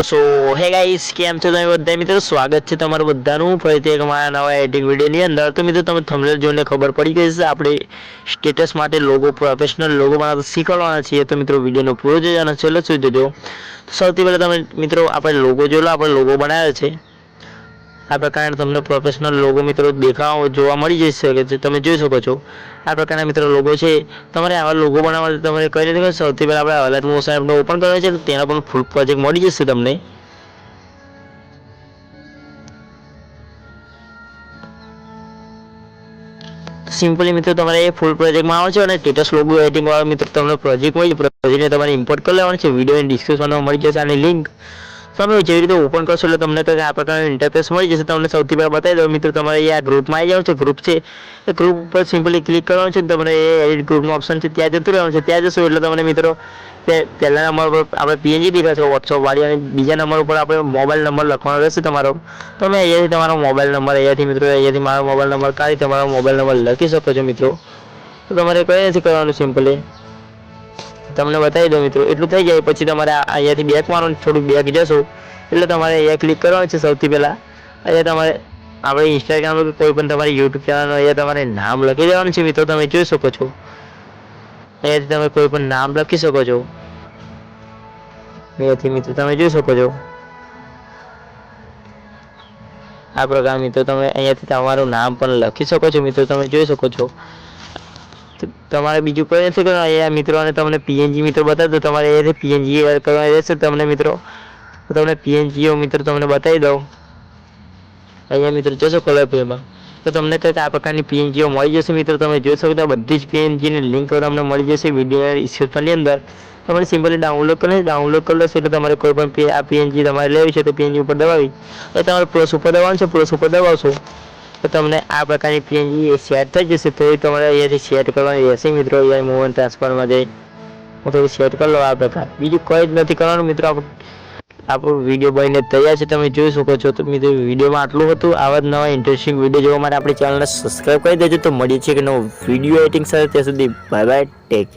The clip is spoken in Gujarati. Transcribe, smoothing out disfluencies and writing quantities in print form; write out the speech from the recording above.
સો હે ગાઈસ કેમ છો તમે બધા મિત્રો સ્વાગત છે તમારું બધાનું ફરીથી એક મારા નવા એડિટિંગ વિડિયોની અંદર। તો મિત્રો તમે થંબનેલ જોઈને ખબર પડી ગઈ છે આપણે સ્ટેટસ માટે લોગો પ્રોફેશનલ લોગો બનાવતા શીખવાડવાના છીએ। તો મિત્રો વિડિયોનો પૂરો જોજો અને છેલ્લે સુધી જોજો। તો સૌથી પહેલા તમે મિત્રો આપણે લોગો જોઈ લો, આપણે લોગો બનાવ્યો છે આ પ્રકારે તમને પ્રોફેશનલ લોગો મિત્રો જોવા મળી જશે કે તમે જોઈ શકો છો। આ પ્રકારના મિત્રો લોગો છે। તમારે આવા લોગો બનાવવા માટે તમારે કઈ રીતે સૌથી પહેલા આપણે અલર્ટ મોશન એપને ઓપન કરવાનું છે, તેના પણ ફૂલ પ્રોજેક્ટ મળી જશે તમને। સિમ્પલી મિત્રો તમારે ફૂલ પ્રોજેક્ટમાં આવો છો અને સ્ટેટસ લોગો એડિટિંગ વાળો મિત્રો તમને પ્રોજેક્ટ મળી પ્રોજેક્ટને તમારે ઇમ્પોર્ટ કરી લેવાનું છે। વિડીયોની ડિસ્ક્રિપ્શનમાં મળી જશે આની લિંક। તમે જેવી રીતે ઓપન કરશો એટલે તમને કંઈક આ પ્રકારનું ઇન્ટરફેસ મળી જશે। તમને સૌથી પહેલાં બતાવી દઉં મિત્રો, તમારે આ ગ્રુપમાં આવી જવાનું છે। ગ્રુપ છે એ ગ્રુપ ઉપર સિમ્પલી ક્લિક કરવાનું છે, તમને એ એડિટ ગ્રુપનો ઓપ્શન છે ત્યાં જતું રહેવાનું છે। ત્યાં જશો એટલે તમને મિત્રો પહેલા નંબર પર આપણે પીએનજી દેખાશે વોટ્સઅપ વાળી, અને બીજા નંબર ઉપર આપણે મોબાઈલ નંબર લખવાનો રહેશે તમારો। તમે અહીંયાથી તમારો મોબાઈલ નંબર અહીંયાથી મિત્રો અહીંયાથી મારો મોબાઈલ નંબર કાઢી તમારો મોબાઈલ નંબર લખી શકો છો મિત્રો। તો તમારે કઈ નથી કરવાનું, સિમ્પલી તમને બતાવી દો મિત્રો એટલું થઈ જાય પછી તમારે અહીંયાથી બેક મારવાનું, થોડુંક બેક જશો એટલે તમારે અહીંયા ક્લિક કરવાનું છે। સૌથી પહેલાં અહીંયા તમારે આપણે ઇન્સ્ટાગ્રામ કે કોઈ પણ તમારી યુટ્યુબ ચેનલનું અહીંયા તમારે નામ લખી દેવાનું છે મિત્રો। તમે જોઈ શકો છો અહીંયાથી તમે કોઈ પણ નામ લખી શકો છો અહીંયાથી મિત્રો તમે જોઈ શકો છો આ પ્રકાર મિત્રો તમે અહીંયાથી તમારું નામ પણ લખી શકો છો મિત્રો। તમે જોઈ શકો છો તમારે બીજું કઈ નથી કરવાનું। અહીંયા મિત્રો અને તમને પીએનજી મિત્રો બતાવી દો, તમારે અહીંયાથી પીએનજી એડ કરવાની રહેશે તમને મિત્રો। તમને પીએનજીઓ મિત્રો તમને બતાવી દઉં, અહીંયા મિત્રો જશો કલર પેમાં તો તમને કંઈક આ પ્રકારની પીએનજીઓ મળી જશે મિત્રો। તમે જોઈ શકો છો બધી જ પીએનજીની લિંક તમને મળી જશે વિડીયો ડિસ્ક્રિપ્શનની અંદર। તમારે સિમ્પલી ડાઉનલોડ કરી લેશો એટલે તમારે કોઈ પણ આ પીએનજી તમારે લેવી છે તો પીએનજી ઉપર દબાવી એટલે તમારે પ્લસ ઉપર દબાવવાનું છે। પ્લસ ઉપર દબાવશો તો તમને આ પ્રકારની પીએનજી સેટ થઈ જશે। તો એ તમારે અહીંયાથી સેટ કરવાની રહેશે મિત્રો। અહીંયા મોબાઈલ ટ્રાન્સફરમાં જઈ હું થોડું સેટ કરી લો આ પ્રકાર, બીજું કંઈ જ નથી કરવાનું મિત્રો। આપણો વિડીયો બનીને તૈયાર છે, તમે જોઈ શકો છો। તો મિત્રો વિડીયોમાં આટલું હતું। આવા જ નવા ઇન્ટરેસ્ટિંગ વિડીયો જોવા માટે આપણી ચેનલને સબસ્ક્રાઈબ કરી દેજો। તો મળીએ છીએ કે નવો વિડીયો એડિટિંગ સાથે, ત્યાં સુધી બાય બાય, ટેક કેર।